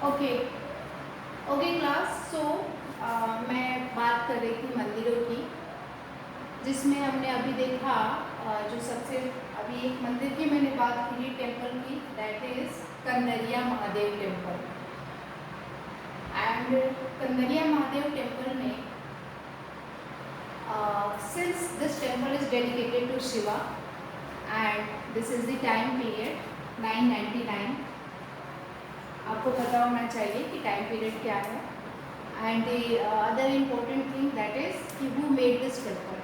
Okay okay class. सो मैं बात कर रही थी मंदिरों की, जिसमें हमने अभी देखा जो सबसे अभी एक मंदिर की मैंने बात की टेम्पल की, that is Kandariya Mahadev temple. And Kandariya Mahadev temple में since this temple is dedicated to Shiva and this is the time period 999। आपको पता होना चाहिए कि टाइम पीरियड क्या है। And the other important thing that is कि who made this temple,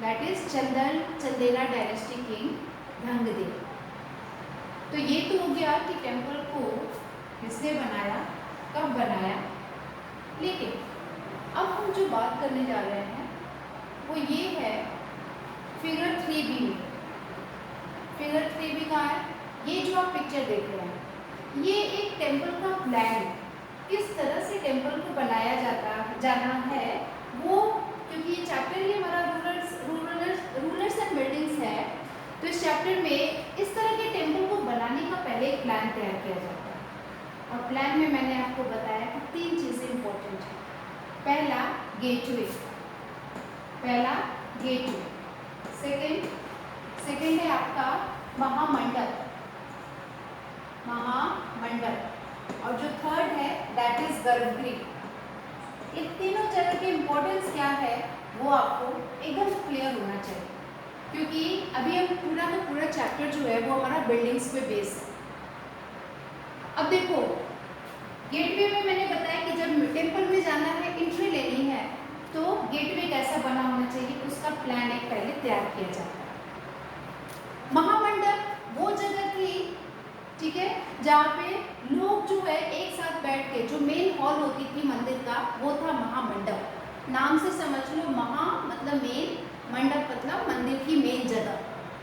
that is Chandela dynasty king Dhangdev. तो ये तो हो गया कि टेम्पल को किसने बनाया, कब बनाया। लेकिन अब हम जो बात करने जा रहे हैं वो ये है फिगर 3B में। फिगर 3B कहाँ है? ये जो आप पिक्चर देख रहे हैं ये एक टेम्पल का प्लान है, किस तरह से टेम्पल को बनाया जाना है वो, क्योंकि ये चैप्टर ही हमारा रूलर्स एंड बिल्डिंग्स है। तो इस चैप्टर में इस तरह के टेम्पल को बनाने का पहले एक प्लान तैयार किया जाता है। और प्लान में मैंने आपको बताया कि 3 चीज़ें इंपॉर्टेंट हैं। पहला गेटवे, सेकेंड है आपका महामंडप, और जो थर्ड है दैट इज गर्भगृह। इन तीनों जगह की इंपॉर्टेंस क्या है वो आपको एकदम क्लियर होना चाहिए, क्योंकि अभी हम पूरा का पूरा चैप्टर जो है वो हमारा बिल्डिंग्स पे बेस है। अब देखो गेटवे में मैंने बताया कि जब टेम्पल में जाना है, एंट्री लेनी है, तो गेटवे कैसा बना होना चाहिए उसका प्लान एक पहले तैयार किया जाता है। महामंडप वो जगह थी, ठीक है, जहाँ पे लोग जो है एक साथ बैठ के, जो मेन हॉल होती थी मंदिर का वो था महामंडप। नाम से समझ लो, महा मतलब मेन, मंडप मतलब मंदिर की मेन जगह।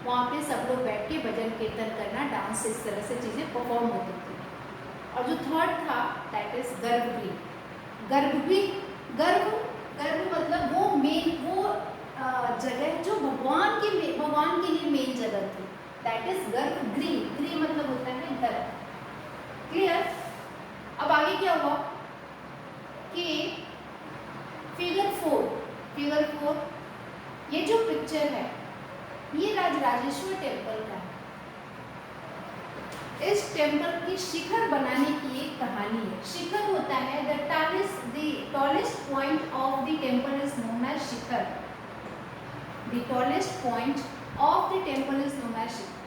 वहाँ पे सब लोग बैठ के भजन कीर्तन करना, डांस, इस तरह से चीज़ें परफॉर्म होती थी। और जो थर्ड था दैट इज गर्भगृह। गर्भ मतलब वो मेन, वो जगह जो भगवान के लिए मेन जगह थी, दैट इज गर्भगृह। गृह मतलब होता है गर्भ। क्लियर? अब आगे क्या हुआ कि फिगर 4 ये जो पिक्चर है ये राजराजेश्वर टेम्पल का है। इस टेम्पल की शिखर बनाने की एक कहानी है। शिखर होता है the tallest point of the temple is known as shikhar. The tallest point of the temple is known as shikhar.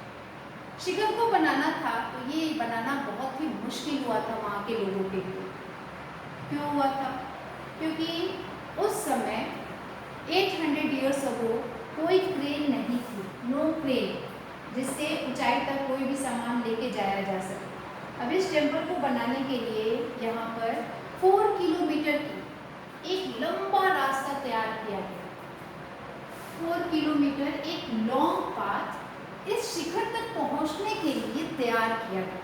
शिखर को बनाना था तो ये बनाना बहुत ही मुश्किल हुआ था वहाँ के लोगों के लिए। क्यों हुआ था? क्योंकि उस समय 800 ईयर्स अगो कोई क्रेन नहीं थी, नो क्रेन, जिससे ऊंचाई तक कोई भी सामान लेके जाया जा सके। अब इस टेम्पल को बनाने के लिए यहाँ पर 4 किलोमीटर की एक लंबा रास्ता तैयार किया गया। 4 किलोमीटर एक लॉन्ग पाथ इस शिखर तक पहुँचने के लिए तैयार किया गया।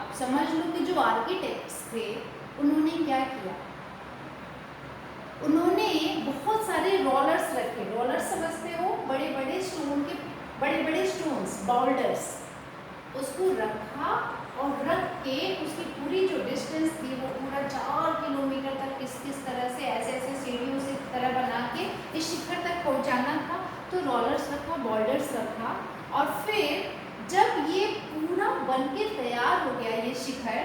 अब समझ लो कि जो आर्किटेक्ट्स थे उन्होंने क्या किया, उन्होंने बहुत सारे रोलर्स रखे। रोलर्स समझते हो? बड़े बड़े स्टोन्स, बाउल्डर्स, उसको रखा और रख के उसकी पूरी जो डिस्टेंस थी वो पूरा 4 किलोमीटर तक किस तरह से ऐसे सीढ़ियों से तरह बना के इस शिखर तक पहुंचाना था। तो रोलर्स रखा, बाउल्डर्स रखा, और फिर जब ये पूरा बन के तैयार हो गया ये शिखर,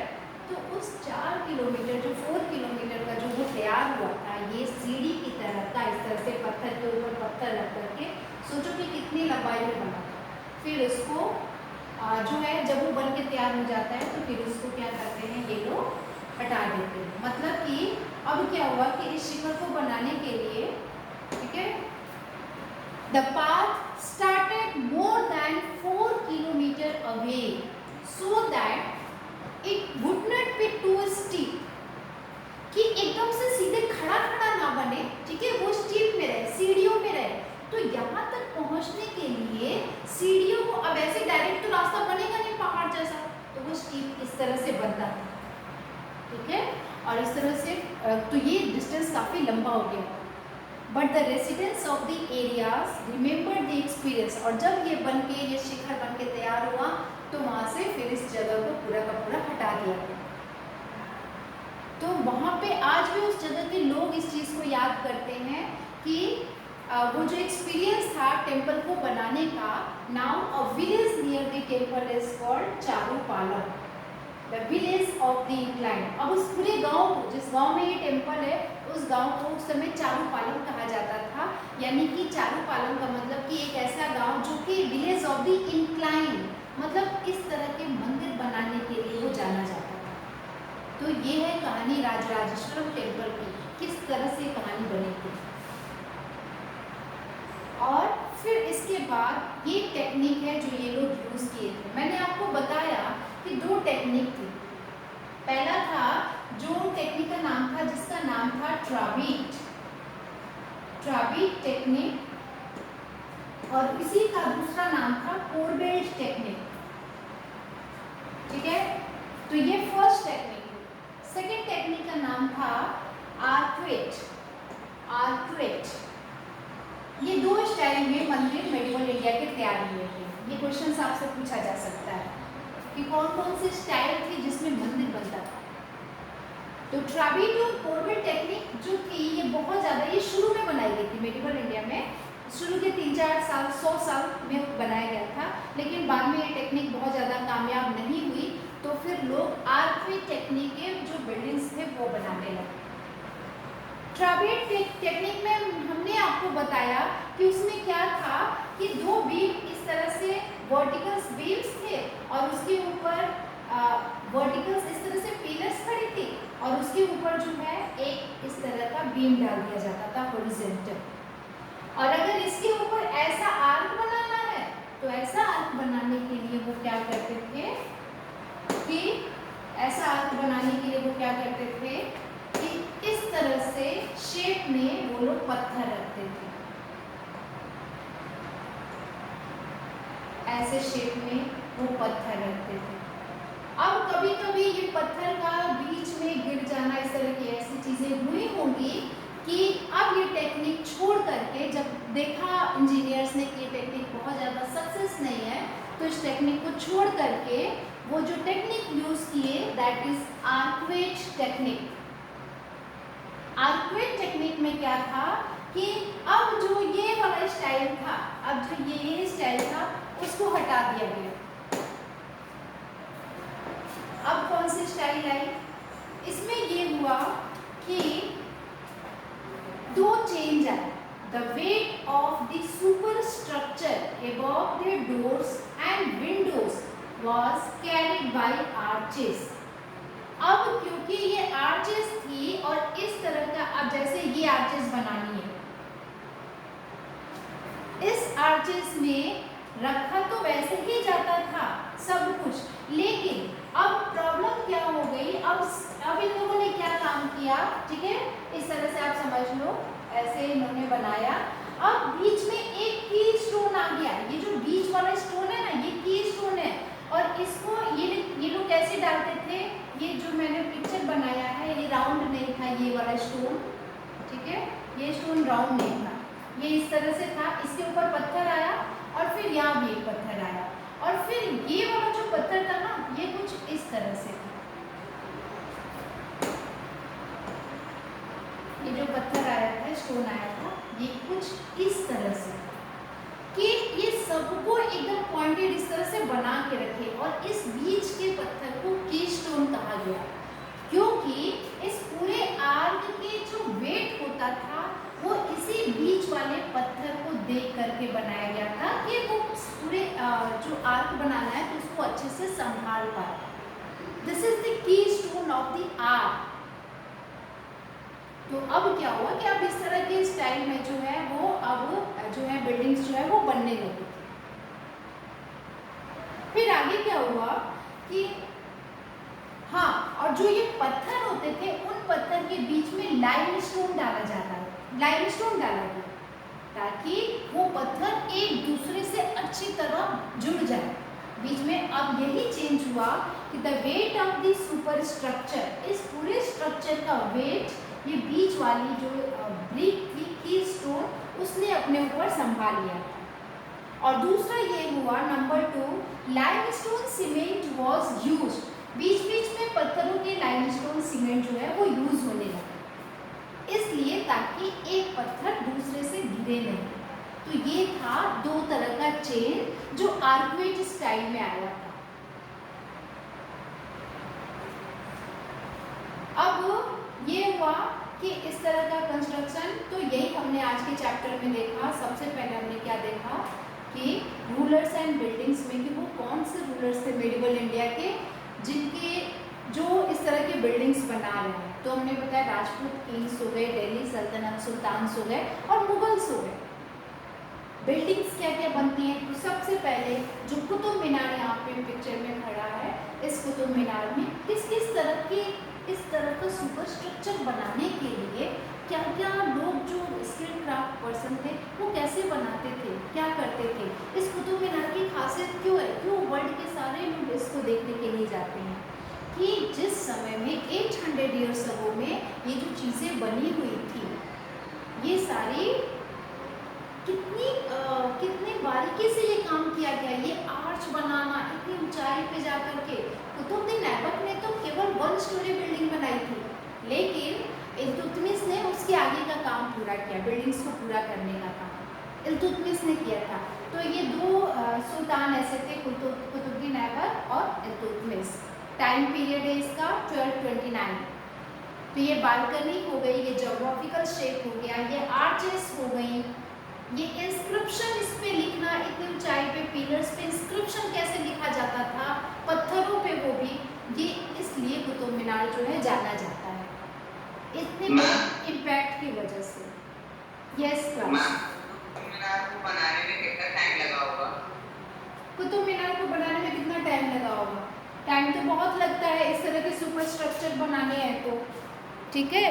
तो उस 4 किलोमीटर जो 4 किलोमीटर का जो वो तैयार हुआ था, ये सीढ़ी की तरह का, इस तरह से पत्थर के ऊपर पत्थर रख करके, सोचो कि कितनी लंबाई में बना। फिर उसको जो है जब वो बन के तैयार हो जाता है तो फिर उसको क्या करते हैं, ये लोग हटा देते हैं। मतलब कि अब क्या हुआ कि इस शिखर को बनाने के लिए, ठीक है, the path started more than 4 kilometre away so that it would not be too steep, कि एकदम से सीधे खड़ा ना बने, ठीक है, वो स्टीप में रहे, सीढ़ियों में रहे। तो यहाँ तक पहुँचने के लिए सीढ़ियों को, अब ऐसे डायरेक्ट तो रास्ता बनेगा नहीं पहाड़ जैसा, तो वो स्टीप इस तरह से बनता था, ठीक है, और इस तरह से तो ये डिस्टेंस काफ़ी लंबा हो गया। But the residents of the areas remember the experience, और जब ये बन के, ये शिखर बन के तैयार हुआ तो वहाँ से फिर इस जगह को पूरा का पूरा हटा दिया गया। तो वहाँ पे आज भी उस जगह के लोग इस चीज़ को याद करते हैं कि वो जो एक्सपीरियंस था टेम्पल को बनाने का. Now a village near the temple is called Charupalam, the village of the incline. अब उस पूरे गांव को, जिस गांव में ये टेम्पल है, उस गांव को उस समय चारूपालम कहा जाता था. यानी कि चारूपालम का मतलब कि एक ऐसा गांव जो कि विलेज ऑफ द इंक्लाइन, मतलब इस तरह के मंदिर बनाने के लिए वो जाना जाता था. तो ये है कहानी राजराजेश्वरम टेम्पल की, किस तरह से कहानी बनी थी. और फिर इसके बाद ये टेक्निक है जो ये लोग यूज़ किए थे. मैंने आपको बताया कि 2 टेक्निक थी. पहला था जो टेक्निक का नाम था, जिसका नाम था ट्राबीट टेक्निक, और इसी का दूसरा नाम था कोरबेल्ट टेक्निक. ठीक है, तो ये फर्स्ट टेक्निक. सेकेंड टेक्निक का नाम था आर्क्वेट. ये 2 स्टाइल में मंदिर मेडिवल इंडिया के तैयार हुए थे. ये क्वेश्चन आपसे पूछा जा सकता है कि कौन कौन से स्टाइल थे जिसमें मंदिर बनता था. तो ट्राबीट और कोरबेट टेक्निक जो थी ये बहुत ज़्यादा, ये शुरू में बनाई गई थी मेडिवल इंडिया में. शुरू के 3-4 साल, 100 साल में बनाया गया था, लेकिन बाद में ये टेक्निक बहुत ज़्यादा कामयाब नहीं हुई. तो फिर लोग आर्क्वेट टेक्निक के जो बिल्डिंग्स थे वो बनाने लगे. ट्राबीट टेक्निक में हमने आपको बताया कि उसमें क्या था कि 2 बीम इस तरह से वर्टिकल्स बीम्स थे, और उसके ऊपर वर्टिकल्स इस तरह से पिलर्स खड़ी थी, और उसके ऊपर जो है एक इस तरह का बीम डाल दिया जाता था हॉरिजॉन्टल. और अगर इसके ऊपर ऐसा आर्क बनाना है तो ऐसा आर्क बनाने के लिए वो क्या करते थे कि इस तरह से शेप में वो लोग पत्थर रखते थे. ऐसे शेप में वो पत्थर रखते थे. अब कभी कभी ये पत्थर का बीच में गिर जाना, इस तरह की ऐसी चीजें हुई होंगी कि अब ये टेक्निक छोड़ करके, जब देखा इंजीनियर्स ने कि ये टेक्निक बहुत ज़्यादा सक्सेस नहीं है, तो इस टेक्निक को छोड़ करके वो जो टेक्निक यूज़ किए that is arcuate technique. Arcuate technique में क्या था कि अब जो ये वाला स्टाइल था, अब जो ये स्टाइल था उसको हटा दिया गया. अब कौन सी स्टाइल आई? इसमें ये हुआ कि 2 चेंज आए. The weight of the superstructure above the doors and windows was carried by arches. अब क्योंकि ये आर्चेस थी और इस तरह का, अब जैसे ये आर्चेस बनानी है, इस आर्चेस में रखा तो वैसे ही जाता था सब कुछ, लेकिन अब प्रॉब्लम क्या हो गई, अब इन लोगों ने क्या काम किया, ठीक है, इस तरह से आप समझ लो, ऐसे इन्होंने बनाया. अब बीच में एक की स्टोन आ गया. ये जो बीच वाला स्टोन है ना, ये की स्टोन है, और इसको ये लोग कैसे डालते थे, ये जो मैंने पिक्चर बनाया है ये राउंड नहीं था, ये वाला स्टोन, ठीक है, ये स्टोन राउंड नहीं था, ये इस तरह से था. इसके ऊपर पत्थर आया और फिर यहाँ भी एक पत्थर आया, और फिर ये वाला जो पत्थर था ना, ये कुछ इस तरह से था. ये जो पत्थर आया था, स्टोन आया था, ये कुछ इस तरह से कि ये सबको एकदम पॉइंटेड इस तरह से बना के रखे, और इस बीच के पत्थर को कीस्टोन कहा गया, क्योंकि इस पूरे आर्क के जो वेट होता था वो इसी बीच वाले पत्थर को देख करके बनाया गया था कि वो पूरे जो आर्क बनाना है तो उसको अच्छे से संभाल पाए. This is the keystone of the arc. तो अब क्या हुआ कि अब इस तरह के स्टाइल में जो है वो अब जो है बिल्डिंग्स जो है वो बनने लगी. फिर आगे क्या हुआ कि हाँ, और जो ये पत्थर होते थे उन पत्थर के बीच में लाइमस्टोन डाला जाता है. लाइमस्टोन डाला गया ताकि वो पत्थर एक दूसरे से अच्छी तरह जुड़ जाए बीच में. अब यही चेंज हुआ कि the weight of the super structure, इस पूरे स्ट्रक्चर का वेट ये बीच वाली जो ब्रिक थी, की स्टोन, उसने अपने ऊपर संभाल लिया. और दूसरा ये हुआ नंबर 2, लाइमस्टोन सीमेंट वाज यूज्ड. बीच बीच में पत्थरों के लाइमस्टोन सीमेंट जो है वो यूज होने लगा, इसलिए ताकि एक पत्थर दूसरे से गिरे नहीं। तो ये था दो तरह का चेन जो आर्कवेट स्टाइल में आया था। अब ये हुआ कि इस तरह का कंस्ट्रक्शन, तो यही हमने आज के चैप्टर में देखा। सबसे पहले हमने क्या देखा कि रूलर्स एंड बिल्डिंग्स में कि वो कौन से रूलर्स थे मेडिवल इंडिया के जिनके जो इस तरह के बिल्डिंग्स बना रहे हैं। तो हमने बताया राजपूत किंग्स हो गए, दिल्ली सल्तनत सुल्तान्स हो गए और मुगल्स हो गए। बिल्डिंग्स क्या क्या बनती हैं, तो सबसे पहले जो कुतुब मीनार यहाँ पे पिक्चर में खड़ा है, इस कुतुब मीनार में किस किस तरह की इस तरह का सुपर स्ट्रक्चर बनाने के लिए क्या क्या लोग जो स्किल क्राफ्ट पर्सन थे वो कैसे बनाते थे, क्या करते थे। इस कुतुब मीनार की खासियत क्यों है, क्यों वर्ल्ड के सारे लोग इसको देखने के लिए जाते हैं कि जिस समय में 800 ईयर्स अगो में ये जो चीज़ें बनी हुई थी, ये सारी कितनी बारीकी से ये काम किया गया। ये आर्च बनाना इतनी ऊंचाई पे जाकर के, कुतुबुद्दीन ऐबक ने तो केवल 1 स्टोरी बिल्डिंग बनाई थी, लेकिन इल्तुतमिश ने उसके आगे का काम पूरा किया, बिल्डिंग्स को पूरा करने का काम इल्तुतमिश ने किया था। तो ये दो सुल्तान ऐसे थे, कुतुबुद्दीन ऐबक और इल्तुतमिश। टाइम पीरियड है इसका 1229। तो ये बालकनी हो गई, ये ज्योग्राफिकल शेप हो गया, ये आर्चेस हो गई, ये इंस्क्रिप्शन इस पे लिखना, इतनी ऊंचाई पे पिलर्स पे इंस्क्रिप्शन कैसे लिखा जाता था पत्थरों पे, वो भी ये इसलिए कुतुब मीनार जो है जाना जाता है इतने इम्पैक्ट की वजह से। Yes class. कुतुब मीनार को बनाने में कितना टाइम लगा होगा? कुतुब मीनार को बनाने में कितना टाइम लगा होगा? टाइम तो बहुत लगता है इस तरह के सुपर स्ट्रक्चर बनाने हैं तो, ठीक है।